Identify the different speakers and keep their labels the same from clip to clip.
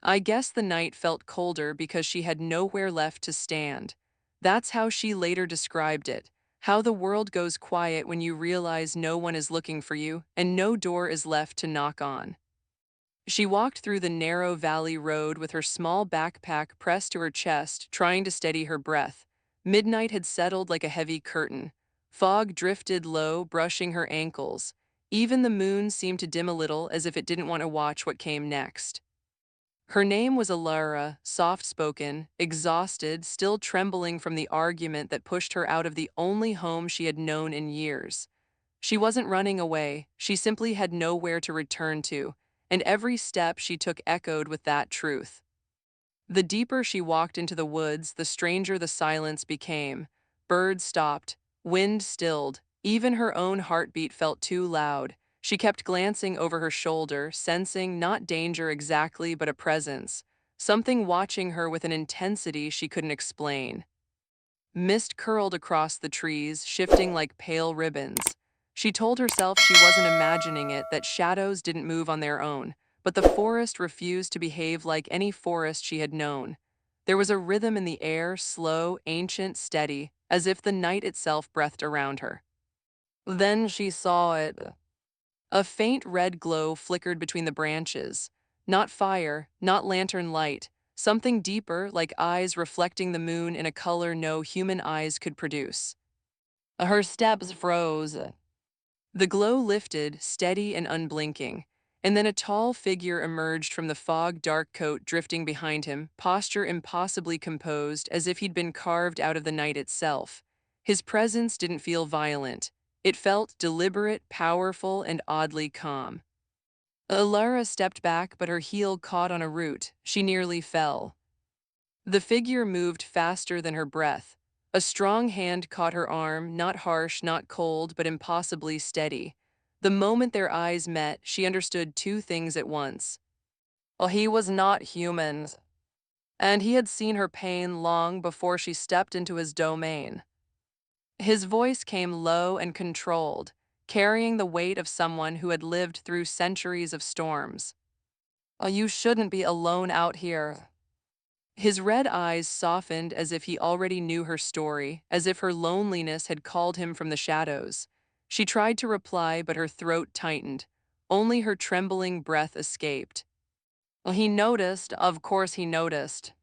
Speaker 1: I guess the night felt colder because she had nowhere left to stand. That's how she later described it. How the world goes quiet when you realize no one is looking for you and no door is left to knock on. She walked through the narrow valley road with her small backpack pressed to her chest, trying to steady her breath. Midnight had settled like a heavy curtain. Fog drifted low, brushing her ankles. Even the moon seemed to dim a little as if it didn't want to watch what came next. Her name was Elara, soft-spoken, exhausted, still trembling from the argument that pushed her out of the only home she had known in years. She wasn't running away, she simply had nowhere to return to, and every step she took echoed with that truth. The deeper she walked into the woods, the stranger the silence became. Birds stopped, wind stilled, even her own heartbeat felt too loud. She kept glancing over her shoulder, sensing not danger exactly, but a presence, something watching her with an intensity she couldn't explain. Mist curled across the trees, shifting like pale ribbons. She told herself she wasn't imagining it, that shadows didn't move on their own, but the forest refused to behave like any forest she had known. There was a rhythm in the air, slow, ancient, steady, as if the night itself breathed around her. Then she saw it. A faint red glow flickered between the branches. Not fire, not lantern light, something deeper, like eyes reflecting the moon in a color no human eyes could produce. Her steps froze. The glow lifted, steady and unblinking, and then a tall figure emerged from the fog, dark coat drifting behind him, posture impossibly composed, as if he'd been carved out of the night itself. His presence didn't feel violent. It felt deliberate, powerful, and oddly calm. Elara stepped back, but her heel caught on a root. She nearly fell. The figure moved faster than her breath. A strong hand caught her arm, not harsh, not cold, but impossibly steady. The moment their eyes met, she understood two things at once. Well, he was not human, and he had seen her pain long before she stepped into his domain. His voice came low and controlled, carrying the weight of someone who had lived through centuries of storms. Oh, you shouldn't be alone out here. His red eyes softened as if he already knew her story, as if her loneliness had called him from the shadows. She tried to reply, but her throat tightened. Only her trembling breath escaped. Well, he noticed, of course he noticed.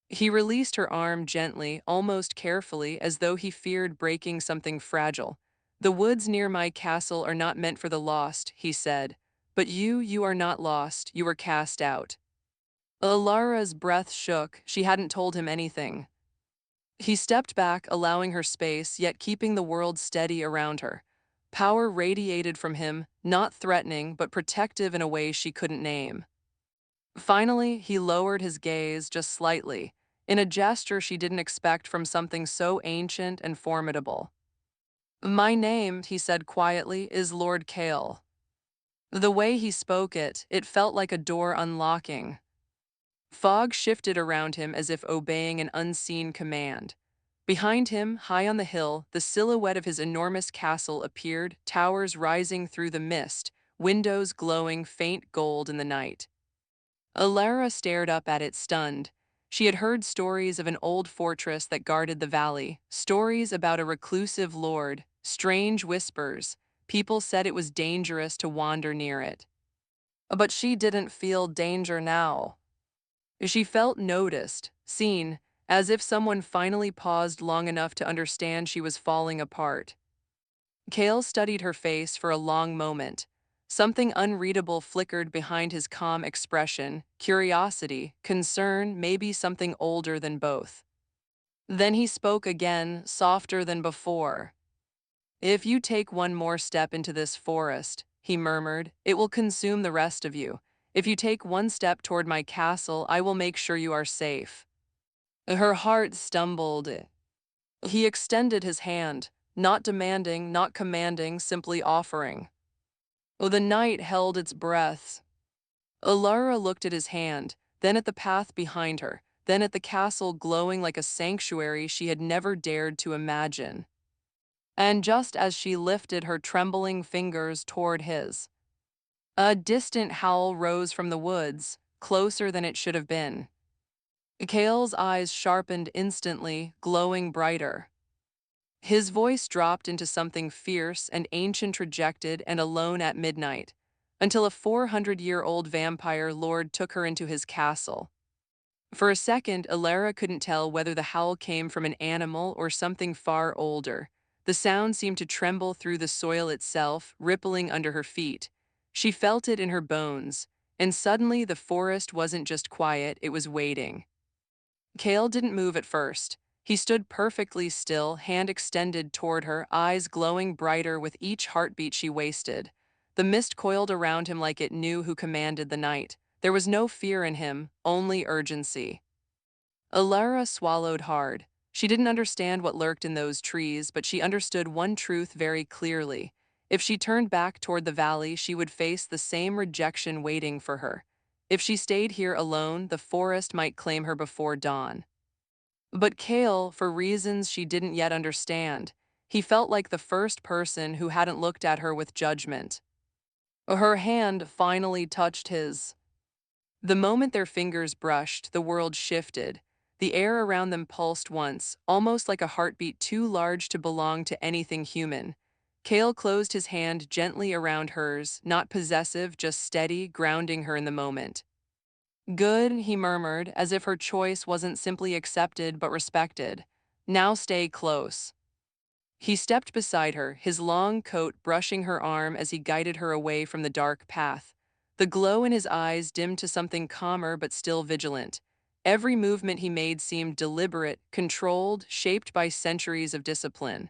Speaker 1: He released her arm gently, almost carefully, as though he feared breaking something fragile. The woods near my castle are not meant for the lost, he said. But you are not lost, you were cast out. Alara's breath shook, she hadn't told him anything. He stepped back, allowing her space, yet keeping the world steady around her. Power radiated from him, not threatening, but protective in a way she couldn't name. Finally, he lowered his gaze just slightly, in a gesture she didn't expect from something so ancient and formidable. My name, he said quietly, is Lord Kael. The way he spoke it, it felt like a door unlocking. Fog shifted around him as if obeying an unseen command. Behind him, high on the hill, the silhouette of his enormous castle appeared, towers rising through the mist, windows glowing faint gold in the night. Elara stared up at it, stunned. She had heard stories of an old fortress that guarded the valley, stories about a reclusive lord, strange whispers. People said it was dangerous to wander near it. But she didn't feel danger now. She felt noticed, seen, as if someone finally paused long enough to understand she was falling apart. Kael studied her face for a long moment. Something unreadable flickered behind his calm expression, curiosity, concern, maybe something older than both. Then he spoke again, softer than before. If you take one more step into this forest, he murmured, it will consume the rest of you. If you take one step toward my castle, I will make sure you are safe. Her heart stumbled. He extended his hand, not demanding, not commanding, simply offering. The night held its breath. Elara looked at his hand, then at the path behind her, then at the castle glowing like a sanctuary she had never dared to imagine. And just as she lifted her trembling fingers toward his, a distant howl rose from the woods, closer than it should have been. Kael's eyes sharpened instantly, glowing brighter. His voice dropped into something fierce and ancient, rejected and alone at midnight, until a 400-year-old vampire lord took her into his castle. For a second, Elara couldn't tell whether the howl came from an animal or something far older. The sound seemed to tremble through the soil itself, rippling under her feet. She felt it in her bones, and suddenly the forest wasn't just quiet, it was waiting. Kael didn't move at first. He stood perfectly still, hand extended toward her, eyes glowing brighter with each heartbeat she wasted. The mist coiled around him like it knew who commanded the night. There was no fear in him, only urgency. Elara swallowed hard. She didn't understand what lurked in those trees, but she understood one truth very clearly. If she turned back toward the valley, she would face the same rejection waiting for her. If she stayed here alone, the forest might claim her before dawn. But Kael, for reasons she didn't yet understand, he felt like the first person who hadn't looked at her with judgment. Her hand finally touched his. The moment their fingers brushed, the world shifted. The air around them pulsed once, almost like a heartbeat too large to belong to anything human. Kael closed his hand gently around hers, not possessive, just steady, grounding her in the moment. Good, he murmured, as if her choice wasn't simply accepted but respected. Now stay close. He stepped beside her, his long coat brushing her arm as he guided her away from the dark path. The glow in his eyes dimmed to something calmer but still vigilant. Every movement he made seemed deliberate, controlled, shaped by centuries of discipline.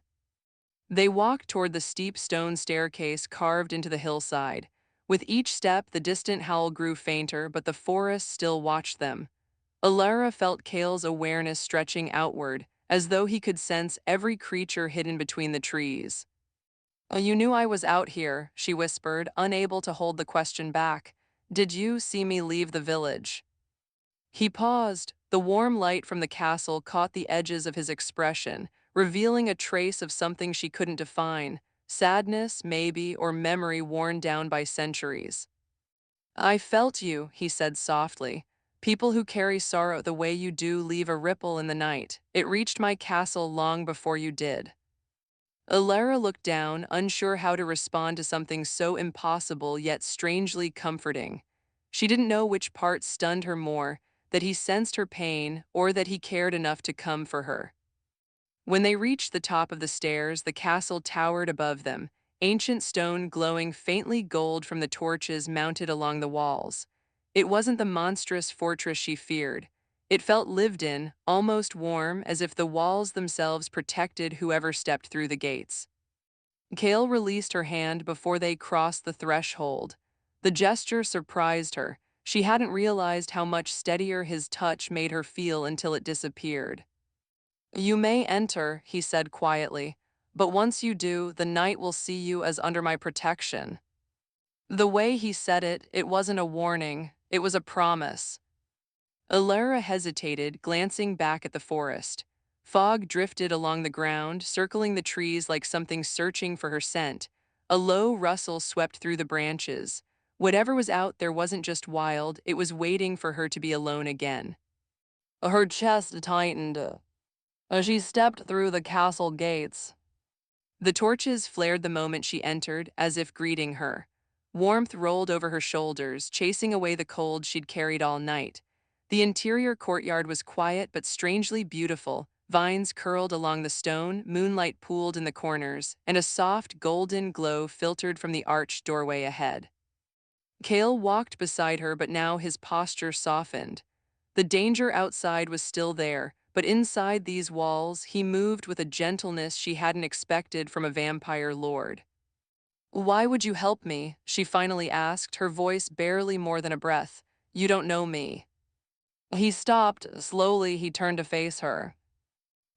Speaker 1: They walked toward the steep stone staircase carved into the hillside. With each step, the distant howl grew fainter, but the forest still watched them. Elara felt Kael's awareness stretching outward, as though he could sense every creature hidden between the trees. "Oh, you knew I was out here," she whispered, unable to hold the question back. "Did you see me leave the village?" He paused. The warm light from the castle caught the edges of his expression, revealing a trace of something she couldn't define. Sadness, maybe, or memory worn down by centuries. "I felt you," he said softly. "People who carry sorrow the way you do leave a ripple in the night. It reached my castle long before you did." Elara looked down, unsure how to respond to something so impossible yet strangely comforting. She didn't know which part stunned her more, that he sensed her pain or that he cared enough to come for her. When they reached the top of the stairs, the castle towered above them, ancient stone glowing faintly gold from the torches mounted along the walls. It wasn't the monstrous fortress she feared. It felt lived in, almost warm, as if the walls themselves protected whoever stepped through the gates. Kael released her hand before they crossed the threshold. The gesture surprised her. She hadn't realized how much steadier his touch made her feel until it disappeared. "You may enter," he said quietly, "but once you do, the night will see you as under my protection." The way he said it, it wasn't a warning, it was a promise. Elara hesitated, glancing back at the forest. Fog drifted along the ground, circling the trees like something searching for her scent. A low rustle swept through the branches. Whatever was out there wasn't just wild, it was waiting for her to be alone again. Her chest tightened as she stepped through the castle gates. The torches flared the moment she entered, as if greeting her. Warmth rolled over her shoulders, chasing away the cold she'd carried all night. The interior courtyard was quiet but strangely beautiful. Vines curled along the stone, moonlight pooled in the corners, and a soft golden glow filtered from the arched doorway ahead. Kael walked beside her, but now his posture softened. The danger outside was still there, but inside these walls, he moved with a gentleness she hadn't expected from a vampire lord. "Why would you help me?" she finally asked, her voice barely more than a breath. "You don't know me." He stopped. Slowly, he turned to face her.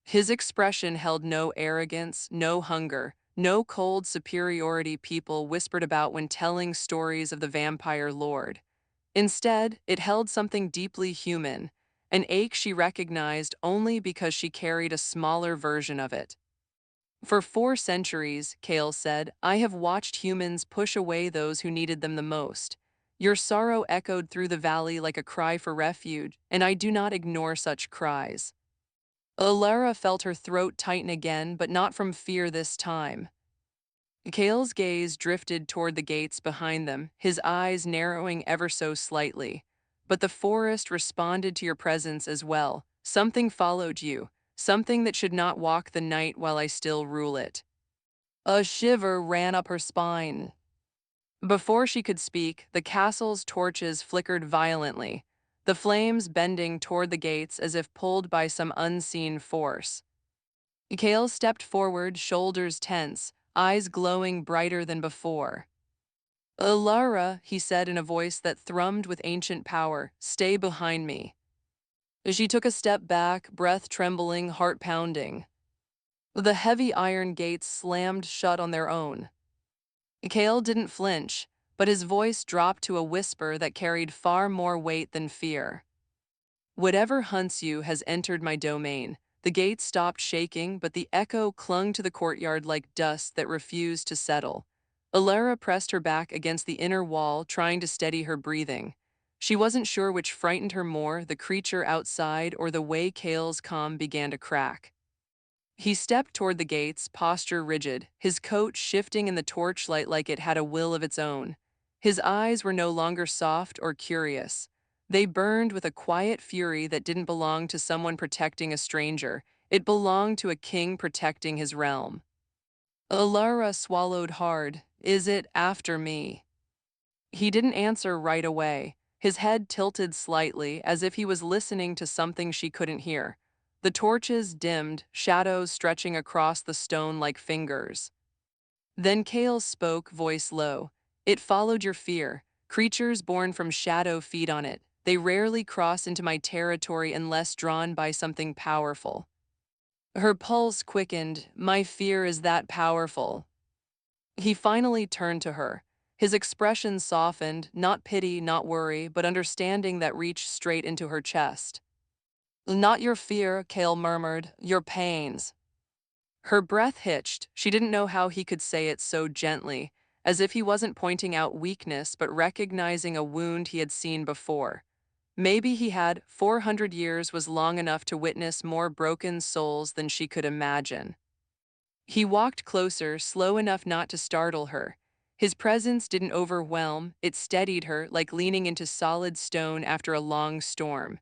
Speaker 1: His expression held no arrogance, no hunger, no cold superiority people whispered about when telling stories of the vampire lord. Instead, it held something deeply human, an ache she recognized only because she carried a smaller version of it. "For 4 centuries," Kael said, "I have watched humans push away those who needed them the most. Your sorrow echoed through the valley like a cry for refuge, and I do not ignore such cries. Elara felt her throat tighten again, but not from fear this time. Kael's gaze drifted toward the gates behind them, his eyes narrowing ever so slightly. But the forest responded to your presence as well. Something followed you, something that should not walk the night while I still rule it. A shiver ran up her spine. Before she could speak, the castle's torches flickered violently, the flames bending toward the gates as if pulled by some unseen force. Kael stepped forward, shoulders tense, eyes glowing brighter than before. Elara, he said in a voice that thrummed with ancient power, stay behind me. She took a step back, breath trembling, heart pounding. The heavy iron gates slammed shut on their own. Kael didn't flinch, but his voice dropped to a whisper that carried far more weight than fear. Whatever hunts you has entered my domain. The gate stopped shaking, but the echo clung to the courtyard like dust that refused to settle. Elara pressed her back against the inner wall, trying to steady her breathing. She wasn't sure which frightened her more, the creature outside or the way Kael's calm began to crack. He stepped toward the gates, posture rigid, his coat shifting in the torchlight like it had a will of its own. His eyes were no longer soft or curious. They burned with a quiet fury that didn't belong to someone protecting a stranger. It belonged to a king protecting his realm. Elara swallowed hard. Is it after me? He didn't answer right away. His head tilted slightly, as if he was listening to something she couldn't hear. The torches dimmed, shadows stretching across the stone like fingers. Then Kael spoke, voice low. It followed your fear. Creatures born from shadow feed on it. They rarely cross into my territory unless drawn by something powerful. Her pulse quickened. My fear is that powerful. He finally turned to her. His expression softened, not pity, not worry, but understanding that reached straight into her chest. Not your fear, Kael murmured, your pains. Her breath hitched. She didn't know how he could say it so gently, as if he wasn't pointing out weakness but recognizing a wound he had seen before. Maybe he had. 400 years was long enough to witness more broken souls than she could imagine. He walked closer, slow enough not to startle her. His presence didn't overwhelm, it steadied her like leaning into solid stone after a long storm.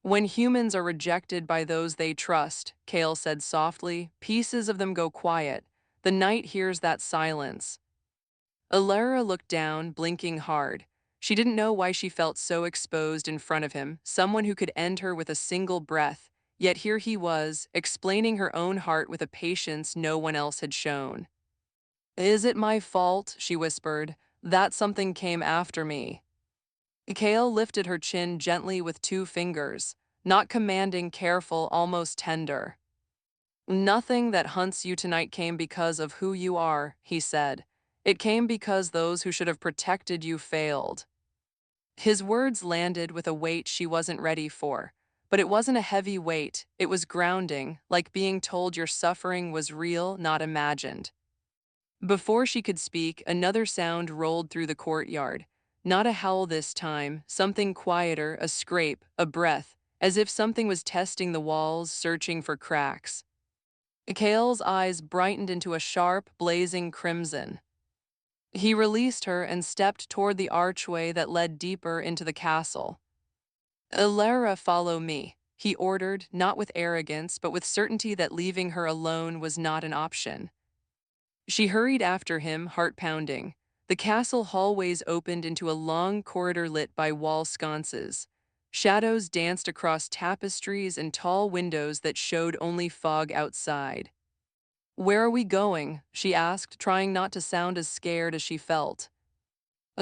Speaker 1: When humans are rejected by those they trust, Kael said softly, pieces of them go quiet. The night hears that silence. Elara looked down, blinking hard. She didn't know why she felt so exposed in front of him, someone who could end her with a single breath. Yet here he was, explaining her own heart with a patience no one else had shown. Is it my fault, she whispered, that something came after me? Kael lifted her chin gently with 2 fingers, not commanding, careful, almost tender. Nothing that hunts you tonight came because of who you are, he said. It came because those who should have protected you failed. His words landed with a weight she wasn't ready for. But it wasn't a heavy weight, it was grounding, like being told your suffering was real, not imagined. Before she could speak, another sound rolled through the courtyard. Not a howl this time, something quieter, a scrape, a breath, as if something was testing the walls, searching for cracks. Kael's eyes brightened into a sharp, blazing crimson. He released her and stepped toward the archway that led deeper into the castle. Elara, follow me, he ordered, not with arrogance, but with certainty that leaving her alone was not an option. She hurried after him, heart pounding. The castle hallways opened into a long corridor lit by wall sconces. Shadows danced across tapestries and tall windows that showed only fog outside. Where are we going? She asked, trying not to sound as scared as she felt.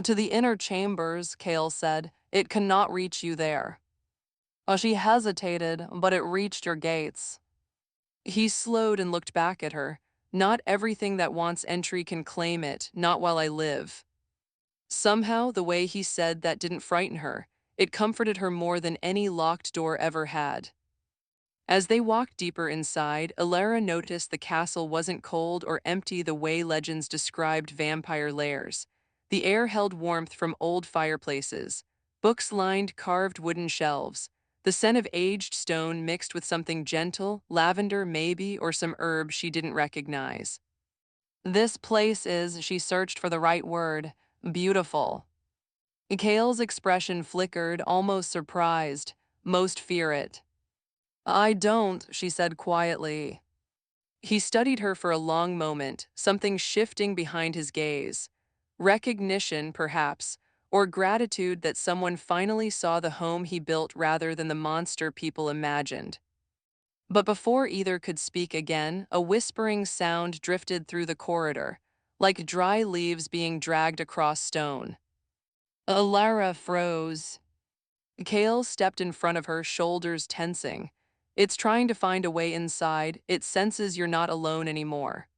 Speaker 1: To the inner chambers, Kael said. It cannot reach you there. She hesitated, but it reached your gates. He slowed and looked back at her. Not everything that wants entry can claim it, not while I live. Somehow, the way he said that didn't frighten her. It comforted her more than any locked door ever had. As they walked deeper inside, Elara noticed the castle wasn't cold or empty the way legends described vampire lairs. The air held warmth from old fireplaces. Books lined carved wooden shelves. The scent of aged stone mixed with something gentle, lavender maybe, or some herb she didn't recognize. This place is, she searched for the right word, beautiful. Kael's expression flickered, almost surprised. Most fear it. I don't, she said quietly. He studied her for a long moment, something shifting behind his gaze. Recognition, perhaps, or gratitude that someone finally saw the home he built rather than the monster people imagined. But before either could speak again, a whispering sound drifted through the corridor, like dry leaves being dragged across stone. Elara froze. Kael stepped in front of her, shoulders tensing. It's trying to find a way inside. It senses you're not alone anymore.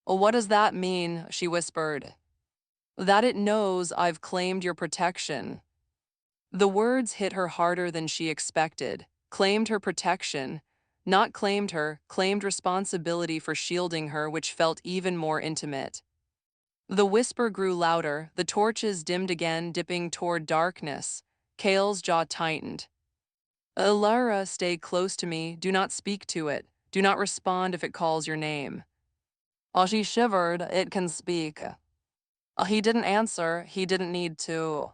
Speaker 1: What does that mean? She whispered. That it knows I've claimed your protection. The words hit her harder than she expected. Claimed her protection. Not claimed her, claimed responsibility for shielding her, which felt even more intimate. The whisper grew louder, the torches dimmed again, dipping toward darkness. Kael's jaw tightened. Elara, stay close to me. Do not speak to it. Do not respond if it calls your name. While she shivered, it can speak. He didn't answer. He didn't need to.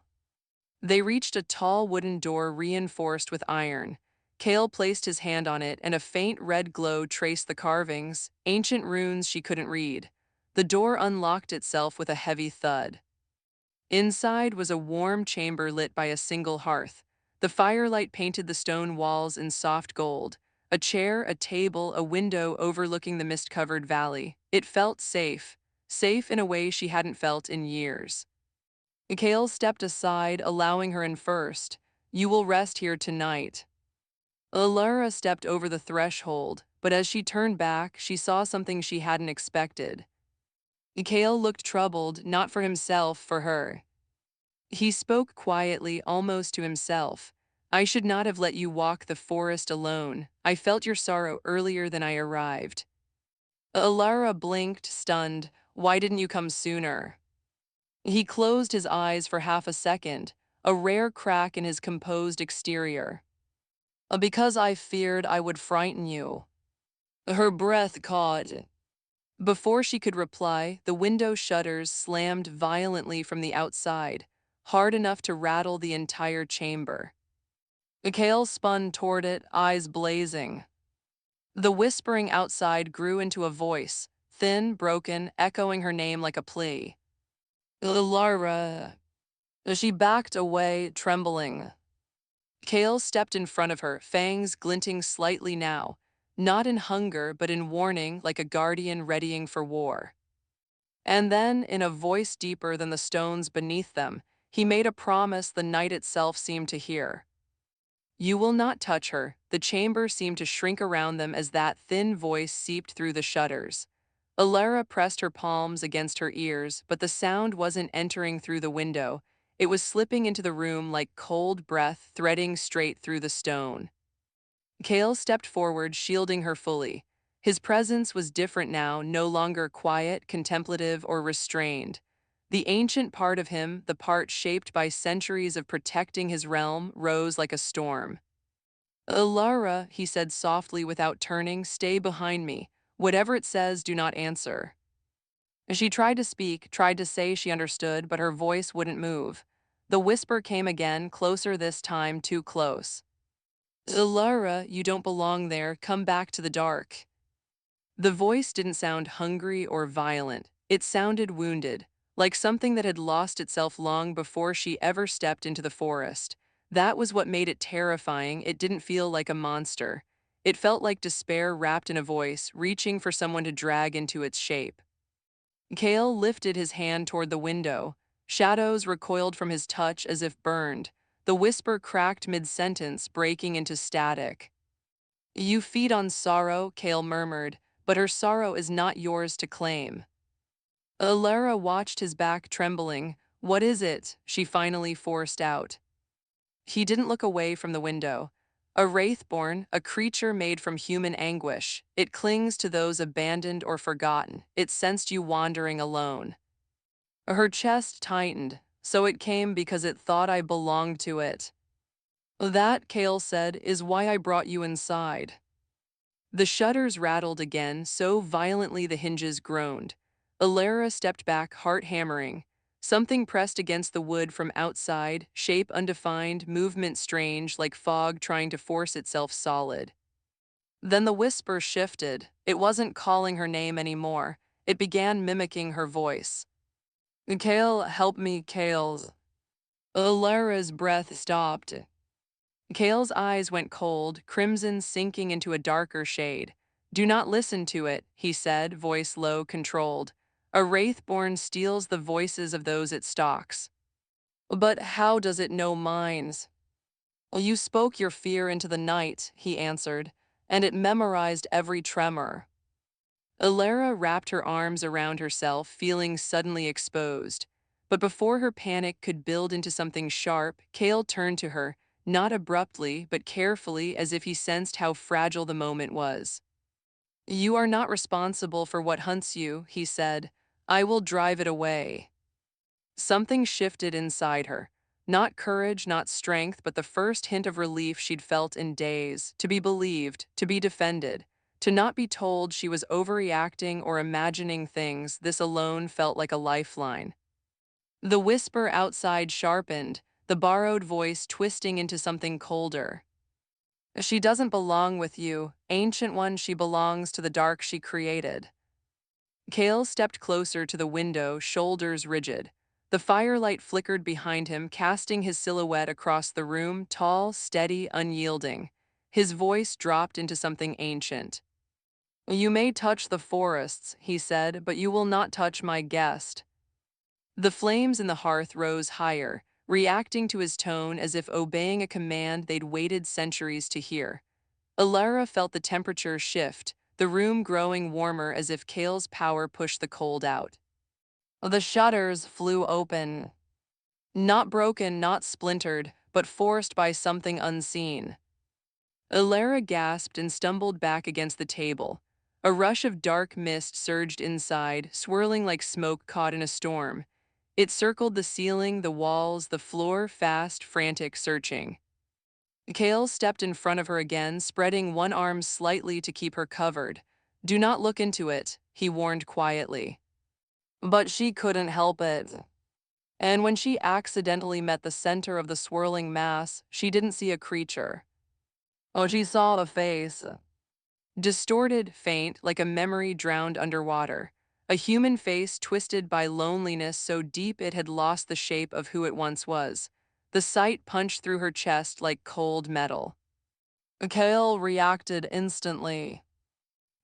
Speaker 1: They reached a tall wooden door reinforced with iron. Kael placed his hand on it, and a faint red glow traced the carvings, ancient runes she couldn't read. The door unlocked itself with a heavy thud. Inside was a warm chamber lit by a single hearth. The firelight painted the stone walls in soft gold. A chair, a table, a window overlooking the mist-covered valley. It felt safe, safe in a way she hadn't felt in years. Kael stepped aside, allowing her in first. You will rest here tonight. Elara stepped over the threshold, but as she turned back, she saw something she hadn't expected. Kael looked troubled, not for himself, for her. He spoke quietly, almost to himself. I should not have let you walk the forest alone. I felt your sorrow earlier than I arrived. Elara blinked, stunned. Why didn't you come sooner? He closed his eyes for half a second, a rare crack in his composed exterior. Because I feared I would frighten you. Her breath caught. Before she could reply, the window shutters slammed violently from the outside, hard enough to rattle the entire chamber. Kael spun toward it, eyes blazing. The whispering outside grew into a voice, thin, broken, echoing her name like a plea. Elara. She backed away, trembling. Kael stepped in front of her, fangs glinting slightly now, not in hunger but in warning, like a guardian readying for war. And then, in a voice deeper than the stones beneath them, he made a promise the night itself seemed to hear. You will not touch her. The chamber seemed to shrink around them as that thin voice seeped through the shutters. Elara pressed her palms against her ears, but the sound wasn't entering through the window. It was slipping into the room like cold breath threading straight through the stone. Kael stepped forward, shielding her fully. His presence was different now, no longer quiet, contemplative, or restrained. The ancient part of him, the part shaped by centuries of protecting his realm, rose like a storm. Elara, he said softly without turning, stay behind me. Whatever it says, do not answer. She tried to speak, tried to say she understood, but her voice wouldn't move. The whisper came again, closer this time, too close. Elara, you don't belong there. Come back to the dark. The voice didn't sound hungry or violent. It sounded wounded, like something that had lost itself long before she ever stepped into the forest. That was what made it terrifying. It didn't feel like a monster. It felt like despair wrapped in a voice, reaching for someone to drag into its shape. Kael lifted his hand toward the window. Shadows recoiled from his touch as if burned. The whisper cracked mid-sentence, breaking into static. You feed on sorrow, Kael murmured, but her sorrow is not yours to claim. Elara watched his back trembling. What is it? She finally forced out. He didn't look away from the window. A wraithborn, a creature made from human anguish. It clings to those abandoned or forgotten. It sensed you wandering alone. Her chest tightened, so it came because it thought I belonged to it. That, Kael said, is why I brought you inside. The shutters rattled again, so violently the hinges groaned. Elara stepped back, heart hammering. Something pressed against the wood from outside, shape undefined, movement strange, like fog trying to force itself solid. Then the whisper shifted. It wasn't calling her name anymore. It began mimicking her voice. Kael, help me, Kael. Alara's breath stopped. Kael's eyes went cold, crimson sinking into a darker shade. Do not listen to it, he said, voice low, controlled. A wraithborn steals the voices of those it stalks. But how does it know minds? You spoke your fear into the night, he answered, and it memorized every tremor. Elara wrapped her arms around herself, feeling suddenly exposed. But before her panic could build into something sharp, Kael turned to her, not abruptly, but carefully, as if he sensed how fragile the moment was. You are not responsible for what hunts you, he said. I will drive it away. Something shifted inside her. Not courage, not strength, but the first hint of relief she'd felt in days. To be believed, to be defended. To not be told she was overreacting or imagining things, this alone felt like a lifeline. The whisper outside sharpened, the borrowed voice twisting into something colder. She doesn't belong with you, ancient one, she belongs to the dark she created. Kael stepped closer to the window, shoulders rigid. The firelight flickered behind him, casting his silhouette across the room, tall, steady, unyielding. His voice dropped into something ancient. You may touch the forests, he said, but you will not touch my guest. The flames in the hearth rose higher, reacting to his tone as if obeying a command they'd waited centuries to hear. Elara felt the temperature shift, the room growing warmer as if Kael's power pushed the cold out. The shutters flew open. Not broken, not splintered, but forced by something unseen. Elara gasped and stumbled back against the table. A rush of dark mist surged inside, swirling like smoke caught in a storm. It circled the ceiling, the walls, the floor, fast, frantic, searching. Kael stepped in front of her again, spreading one arm slightly to keep her covered. Do not look into it, he warned quietly. But she couldn't help it. And when she accidentally met the center of the swirling mass, she didn't see a creature. Oh, she saw a face. Distorted, faint, like a memory drowned underwater. A human face twisted by loneliness so deep it had lost the shape of who it once was. The sight punched through her chest like cold metal. Kael reacted instantly.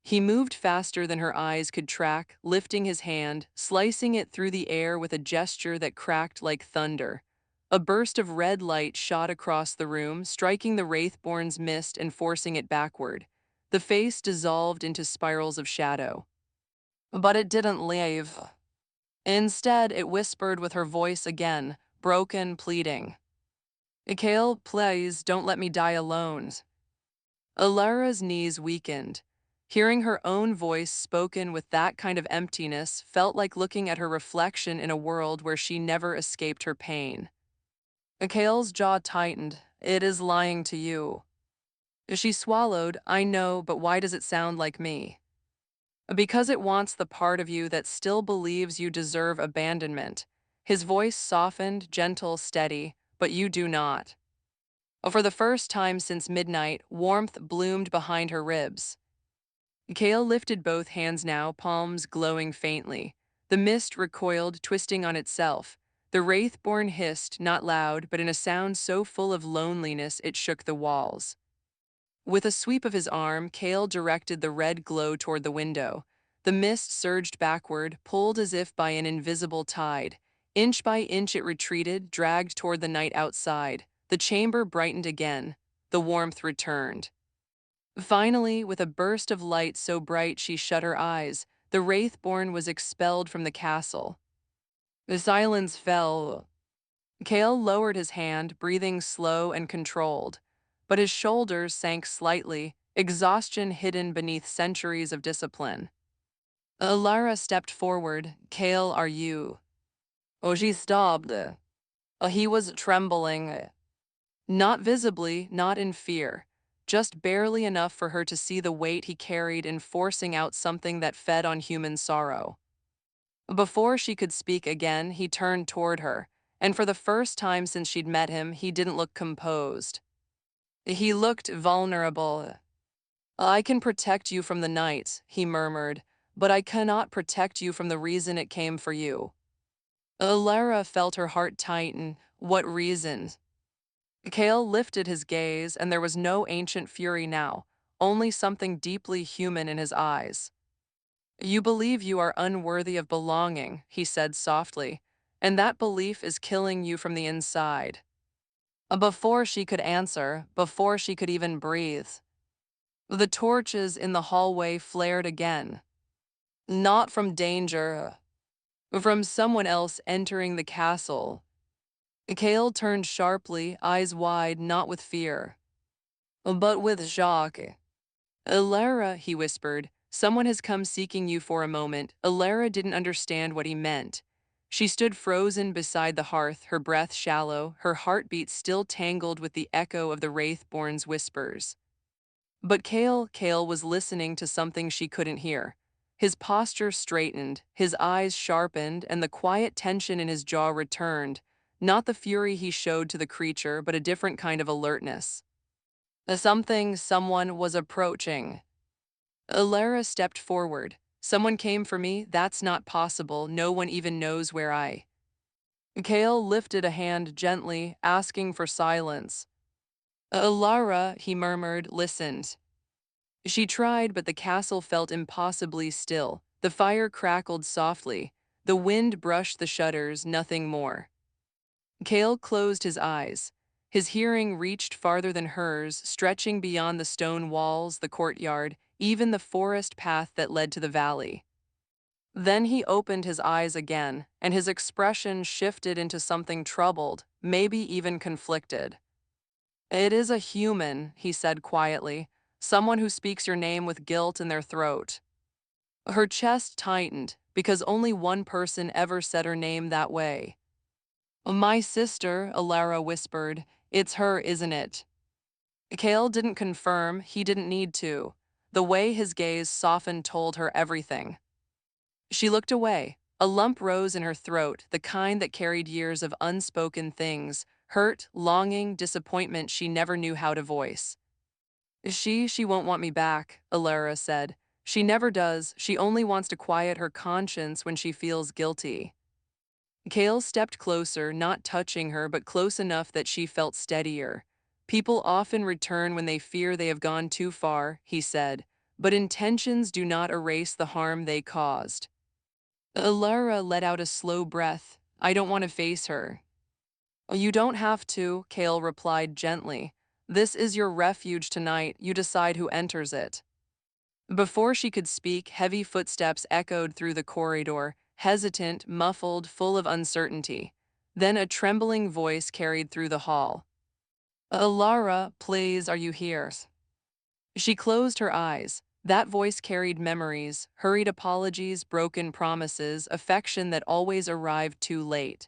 Speaker 1: He moved faster than her eyes could track, lifting his hand, slicing it through the air with a gesture that cracked like thunder. A burst of red light shot across the room, striking the Wraithborn's mist and forcing it backward. The face dissolved into spirals of shadow. But it didn't leave. Instead, it whispered with her voice again, broken, pleading. Kael, please, don't let me die alone. Alara's knees weakened. Hearing her own voice spoken with that kind of emptiness felt like looking at her reflection in a world where she never escaped her pain. Kael's jaw tightened. It is lying to you. She swallowed. I know, but why does it sound like me? Because it wants the part of you that still believes you deserve abandonment. His voice softened, gentle, steady, but you do not. For the first time since midnight, warmth bloomed behind her ribs. Kael lifted both hands now, palms glowing faintly. The mist recoiled, twisting on itself. The Wraithborn hissed, not loud, but in a sound so full of loneliness it shook the walls. With a sweep of his arm, Kael directed the red glow toward the window. The mist surged backward, pulled as if by an invisible tide. Inch by inch it retreated, dragged toward the night outside. The chamber brightened again. The warmth returned. Finally, with a burst of light so bright she shut her eyes, the Wraithborn was expelled from the castle. The silence fell. Kael lowered his hand, breathing slow and controlled, but his shoulders sank slightly, exhaustion hidden beneath centuries of discipline. Elara stepped forward. Kael, are you? Oh, she stopped. He was trembling. Not visibly, not in fear, just barely enough for her to see the weight he carried in forcing out something that fed on human sorrow. Before she could speak again, he turned toward her, and for the first time since she'd met him, he didn't look composed. He looked vulnerable. I can protect you from the night, he murmured, but I cannot protect you from the reason it came for you. Elara felt her heart tighten. What reason? Kael lifted his gaze, and there was no ancient fury now, only something deeply human in his eyes. You believe you are unworthy of belonging, he said softly, and that belief is killing you from the inside. Before she could answer, before she could even breathe, the torches in the hallway flared again. Not from danger, from someone else entering the castle. Kael turned sharply, eyes wide, not with fear, but with shock. Elara, he whispered, someone has come seeking you for a moment. Elara didn't understand what he meant. She stood frozen beside the hearth, her breath shallow, her heartbeat still tangled with the echo of the Wraithborn's whispers. But Kael was listening to something she couldn't hear. His posture straightened, his eyes sharpened, and the quiet tension in his jaw returned, not the fury he showed to the creature, but a different kind of alertness. Someone was approaching. Elara stepped forward. Someone came for me, that's not possible, no one even knows where I. Kael lifted a hand gently, asking for silence. Elara, he murmured, listened. She tried, but the castle felt impossibly still. The fire crackled softly. The wind brushed the shutters, nothing more. Kael closed his eyes. His hearing reached farther than hers, stretching beyond the stone walls, the courtyard, even the forest path that led to the valley. Then he opened his eyes again, and his expression shifted into something troubled, maybe even conflicted. It is a human, he said quietly, someone who speaks your name with guilt in their throat. Her chest tightened, because only one person ever said her name that way. My sister, Elara whispered. It's her, isn't it? Kael didn't confirm, he didn't need to. The way his gaze softened told her everything. She looked away. A lump rose in her throat, the kind that carried years of unspoken things, hurt, longing, disappointment she never knew how to voice. She won't want me back, Elara said. She never does, she only wants to quiet her conscience when she feels guilty. Kael stepped closer, not touching her, but close enough that she felt steadier. People often return when they fear they have gone too far, he said, but intentions do not erase the harm they caused. Elara let out a slow breath. I don't want to face her. You don't have to, Kael replied gently. This is your refuge tonight, you decide who enters it. Before she could speak, heavy footsteps echoed through the corridor, hesitant, muffled, full of uncertainty. Then a trembling voice carried through the hall. Elara, please, are you here? She closed her eyes. That voice carried memories, hurried apologies, broken promises, affection that always arrived too late.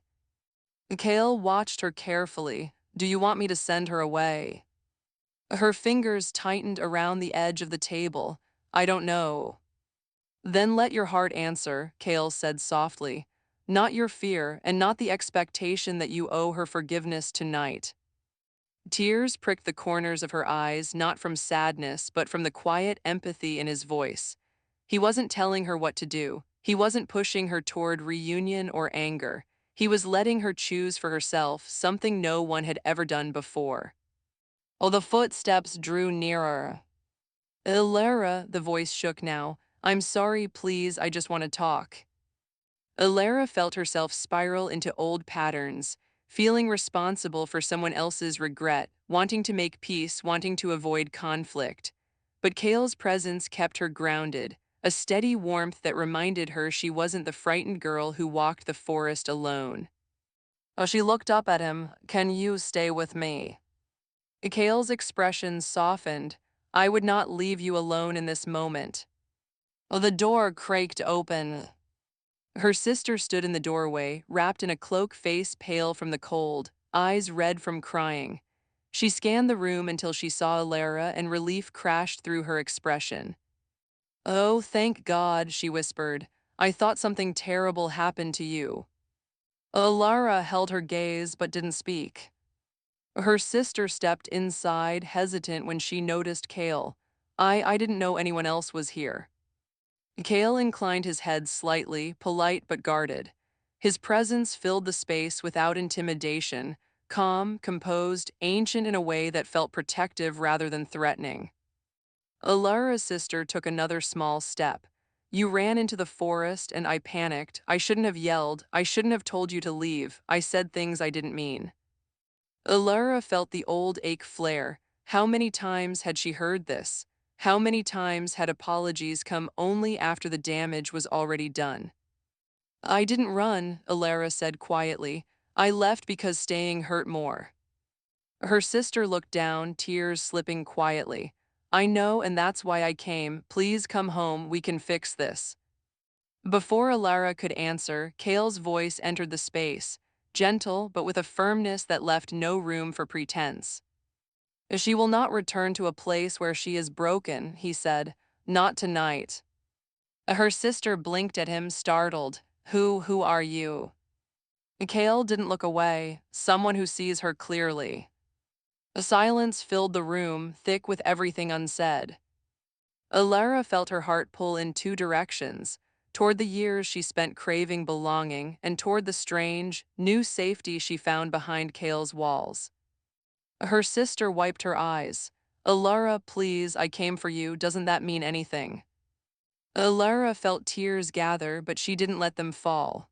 Speaker 1: Kael watched her carefully. Do you want me to send her away? Her fingers tightened around the edge of the table. I don't know. Then let your heart answer, Kael said softly. Not your fear, and not the expectation that you owe her forgiveness tonight. Tears pricked the corners of her eyes, not from sadness, but from the quiet empathy in his voice. He wasn't telling her what to do. He wasn't pushing her toward reunion or anger. He was letting her choose for herself, something no one had ever done before. Oh, the footsteps drew nearer. Elara, the voice shook now. I'm sorry, please, I just want to talk. Elara felt herself spiral into old patterns, feeling responsible for someone else's regret, wanting to make peace, wanting to avoid conflict. But Kael's presence kept her grounded, a steady warmth that reminded her she wasn't the frightened girl who walked the forest alone. Oh, she looked up at him. Can you stay with me? Kael's expression softened. I would not leave you alone in this moment. Oh, the door creaked open. Her sister stood in the doorway, wrapped in a cloak, face pale from the cold, eyes red from crying. She scanned the room until she saw Elara, and relief crashed through her expression. "Oh, thank God," she whispered. "I thought something terrible happened to you." Elara held her gaze but didn't speak. Her sister stepped inside, hesitant when she noticed Kael. I didn't know anyone else was here." Kael inclined his head slightly, polite but guarded. His presence filled the space without intimidation, calm, composed, ancient in a way that felt protective rather than threatening. Alara's sister took another small step. "You ran into the forest and I panicked. I shouldn't have yelled. I shouldn't have told you to leave. I said things I didn't mean." Elara felt the old ache flare. How many times had she heard this? How many times had apologies come only after the damage was already done? "I didn't run," Elara said quietly. "I left because staying hurt more." Her sister looked down, tears slipping quietly. "I know, and that's why I came. Please come home, we can fix this." Before Elara could answer, Kael's voice entered the space, gentle but with a firmness that left no room for pretense. "She will not return to a place where she is broken," he said. "Not tonight." Her sister blinked at him, startled. Who are you?" Kael didn't look away, someone who sees her clearly. A silence filled the room, thick with everything unsaid. Elara felt her heart pull in two directions, toward the years she spent craving belonging and toward the strange, new safety she found behind Kael's walls. Her sister wiped her eyes. "Elara, please, I came for you. Doesn't that mean anything?" Elara felt tears gather, but she didn't let them fall.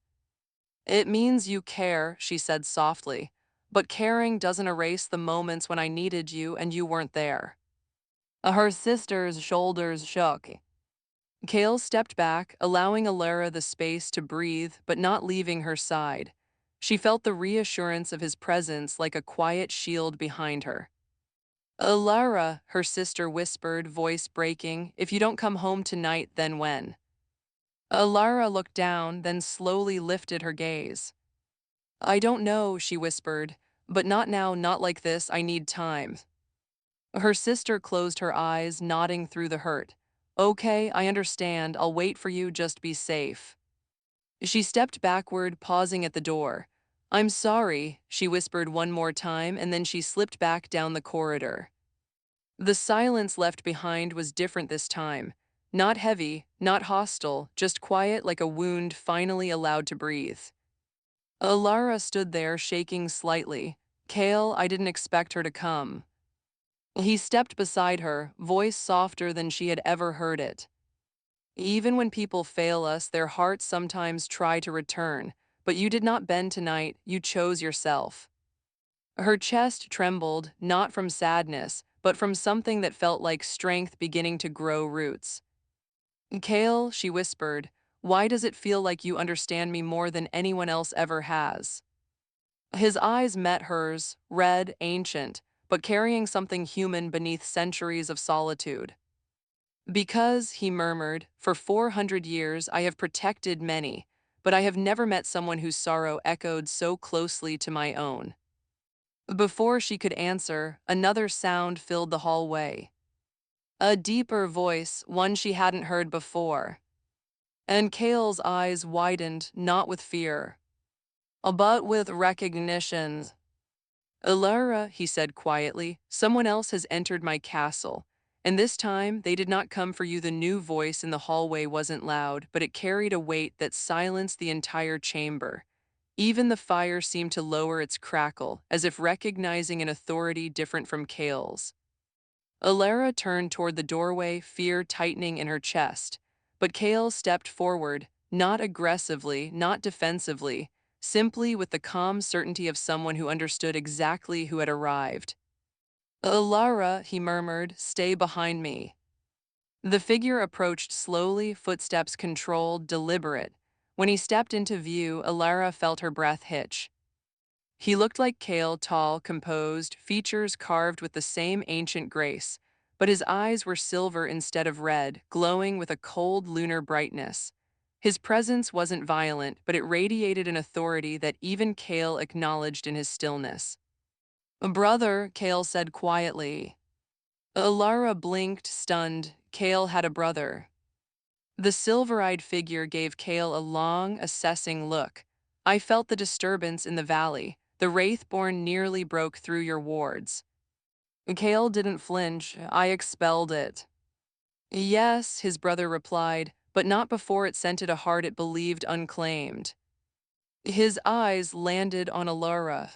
Speaker 1: "It means you care," she said softly, "but caring doesn't erase the moments when I needed you and you weren't there." Her sister's shoulders shook. Kael stepped back, allowing Elara the space to breathe but not leaving her side. She felt the reassurance of his presence like a quiet shield behind her. "Elara," her sister whispered, voice breaking, "if you don't come home tonight, then when?" Elara looked down, then slowly lifted her gaze. "I don't know," she whispered, "but not now, not like this, I need time." Her sister closed her eyes, nodding through the hurt. "Okay, I understand, I'll wait for you, just be safe." She stepped backward, pausing at the door. "I'm sorry," she whispered one more time, and then she slipped back down the corridor. The silence left behind was different this time. Not heavy, not hostile, just quiet like a wound finally allowed to breathe. Elara stood there, shaking slightly. "Kael, I didn't expect her to come." He stepped beside her, voice softer than she had ever heard it. "Even when people fail us, their hearts sometimes try to return. But you did not bend tonight, you chose yourself." Her chest trembled, not from sadness, but from something that felt like strength beginning to grow roots. "Kael," she whispered, "why does it feel like you understand me more than anyone else ever has?" His eyes met hers, red, ancient, but carrying something human beneath centuries of solitude. "Because," he murmured, "for 400 years I have protected many, but I have never met someone whose sorrow echoed so closely to my own." Before she could answer, another sound filled the hallway. A deeper voice, one she hadn't heard before. And Kael's eyes widened, not with fear, but with recognition. "Elara," he said quietly, "someone else has entered my castle. And this time, they did not come for you." The new voice in the hallway wasn't loud, but it carried a weight that silenced the entire chamber. Even the fire seemed to lower its crackle, as if recognizing an authority different from Kael's. Elara turned toward the doorway, fear tightening in her chest. But Kael stepped forward, not aggressively, not defensively, simply with the calm certainty of someone who understood exactly who had arrived. "Elara," he murmured, "stay behind me." The figure approached slowly, footsteps controlled, deliberate. When he stepped into view, Elara felt her breath hitch. He looked like Kael, tall, composed, features carved with the same ancient grace, but his eyes were silver instead of red, glowing with a cold lunar brightness. His presence wasn't violent, but it radiated an authority that even Kael acknowledged in his stillness. "A brother," Kael said quietly. Elara blinked, stunned. Kael had a brother. The silver-eyed figure gave Kael a long, assessing look. "I felt the disturbance in the valley. The Wraithborn nearly broke through your wards." Kael didn't flinch. "I expelled it." "Yes," his brother replied, "but not before it scented a heart it believed unclaimed." His eyes landed on Elara.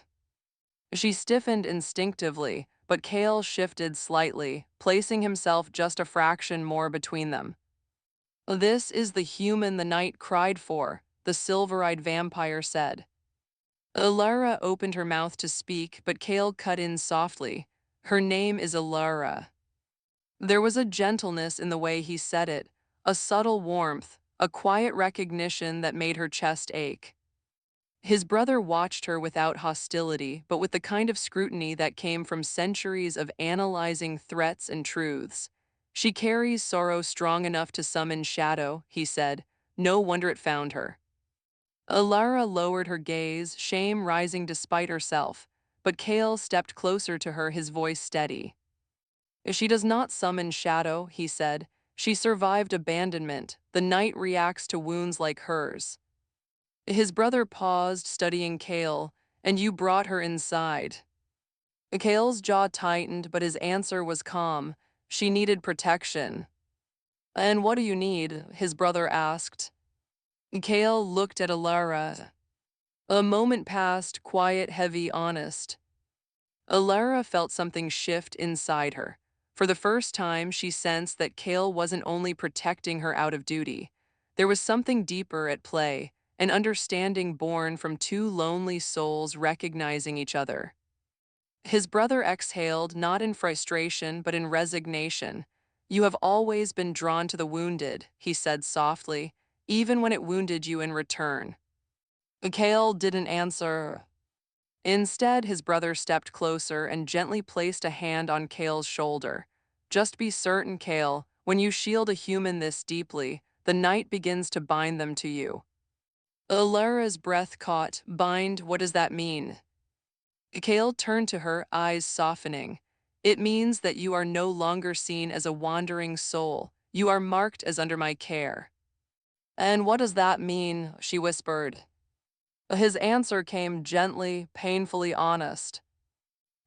Speaker 1: She stiffened instinctively, but Kael shifted slightly, placing himself just a fraction more between them. "This is the human the night cried for," the silver-eyed vampire said. Elara opened her mouth to speak, but Kael cut in softly. "Her name is Elara." There was a gentleness in the way he said it, a subtle warmth, a quiet recognition that made her chest ache. His brother watched her without hostility, but with the kind of scrutiny that came from centuries of analyzing threats and truths. "She carries sorrow strong enough to summon shadow," he said. "No wonder it found her." Elara lowered her gaze, shame rising despite herself, but Kael stepped closer to her, his voice steady. "She does not summon shadow," he said. "She survived abandonment. The night reacts to wounds like hers." His brother paused, studying Kael. "And you brought her inside." Kael's jaw tightened, but his answer was calm. "She needed protection." "And what do you need?" his brother asked. Kael looked at Elara. A moment passed, quiet, heavy, honest. Elara felt something shift inside her. For the first time, she sensed that Kael wasn't only protecting her out of duty. There was something deeper at play, an understanding born from two lonely souls recognizing each other. His brother exhaled, not in frustration, but in resignation. "You have always been drawn to the wounded," he said softly, "even when it wounded you in return." Kael didn't answer. Instead, his brother stepped closer and gently placed a hand on Kael's shoulder. "Just be certain, Kael, when you shield a human this deeply, the night begins to bind them to you." Alara's breath caught. "Bind, what does that mean?" Kael turned to her, eyes softening. "It means that you are no longer seen as a wandering soul. You are marked as under my care." "And what does that mean?" she whispered. His answer came gently, painfully honest.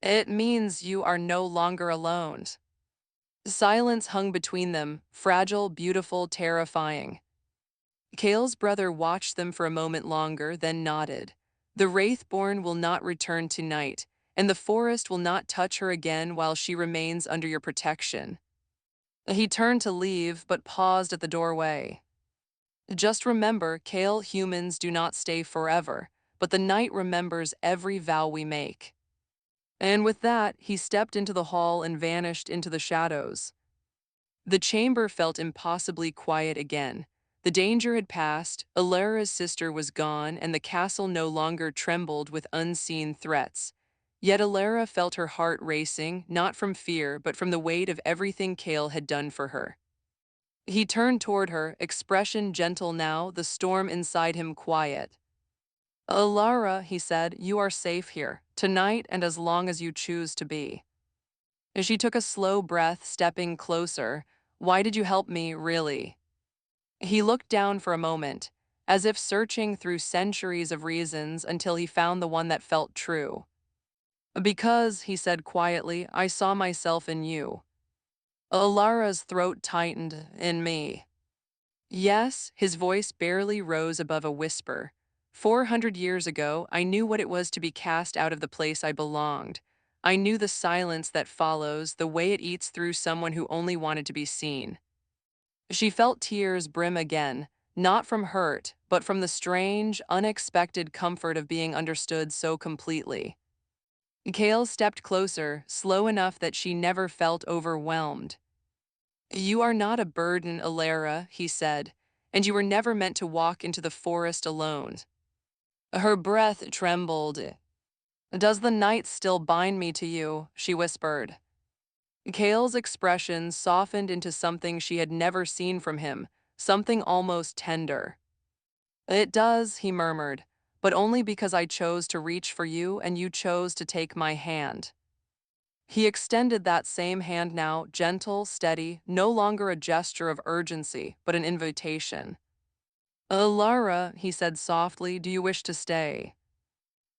Speaker 1: "It means you are no longer alone." Silence hung between them, fragile, beautiful, terrifying. Kael's brother watched them for a moment longer, then nodded. "The Wraithborn will not return tonight, and the forest will not touch her again while she remains under your protection." He turned to leave, but paused at the doorway. "Just remember, Kael, humans do not stay forever, but the night remembers every vow we make." And with that, he stepped into the hall and vanished into the shadows. The chamber felt impossibly quiet again. The danger had passed, Elara's sister was gone, and the castle no longer trembled with unseen threats. Yet Elara felt her heart racing, not from fear, but from the weight of everything Kael had done for her. He turned toward her, expression gentle now, the storm inside him quiet. "Elara," he said, "you are safe here, tonight and as long as you choose to be." She took a slow breath, stepping closer. "Why did you help me, really?" He looked down for a moment, as if searching through centuries of reasons until he found the one that felt true. "Because," he said quietly, "I saw myself in you." Alara's throat tightened. "In me." "Yes," his voice barely rose above a whisper. 400 years ago, I knew what it was to be cast out of the place I belonged. I knew the silence that follows, the way it eats through someone who only wanted to be seen." She felt tears brim again, not from hurt, but from the strange, unexpected comfort of being understood so completely. Kael stepped closer, slow enough that she never felt overwhelmed. "You are not a burden, Elara," he said, "and you were never meant to walk into the forest alone." Her breath trembled. "Does the night still bind me to you?" she whispered. Kael's expression softened into something she had never seen from him, something almost tender. It does, he murmured, but only because I chose to reach for you and you chose to take my hand. He extended that same hand now, gentle, steady, no longer a gesture of urgency, but an invitation. Elara, he said softly, do you wish to stay?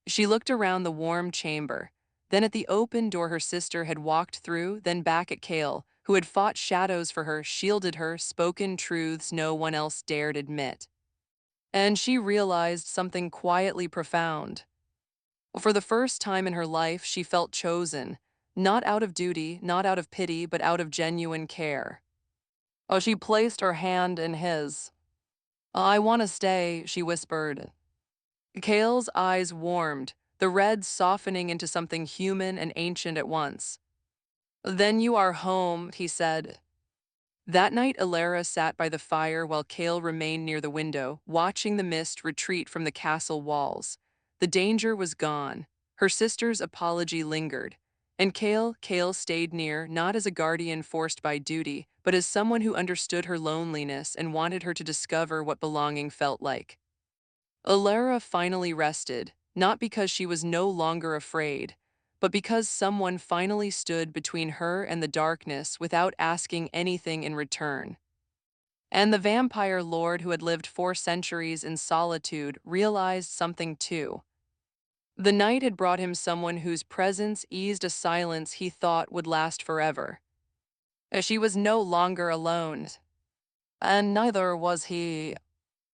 Speaker 1: She looked around the warm chamber, then at the open door her sister had walked through, then back at Kael, who had fought shadows for her, shielded her, spoken truths no one else dared admit. And she realized something quietly profound. For the first time in her life, she felt chosen, not out of duty, not out of pity, but out of genuine care. Oh, she placed her hand in his. I want to stay, she whispered. Kael's eyes warmed, the red softening into something human and ancient at once. Then you are home, he said. That night, Elara sat by the fire while Kael remained near the window, watching the mist retreat from the castle walls. The danger was gone. Her sister's apology lingered. And Kael stayed near, not as a guardian forced by duty, but as someone who understood her loneliness and wanted her to discover what belonging felt like. Elara finally rested, not because she was no longer afraid, but because someone finally stood between her and the darkness without asking anything in return. And the vampire lord who had lived 4 centuries in solitude realized something too. The night had brought him someone whose presence eased a silence he thought would last forever. She was no longer alone, and neither was he.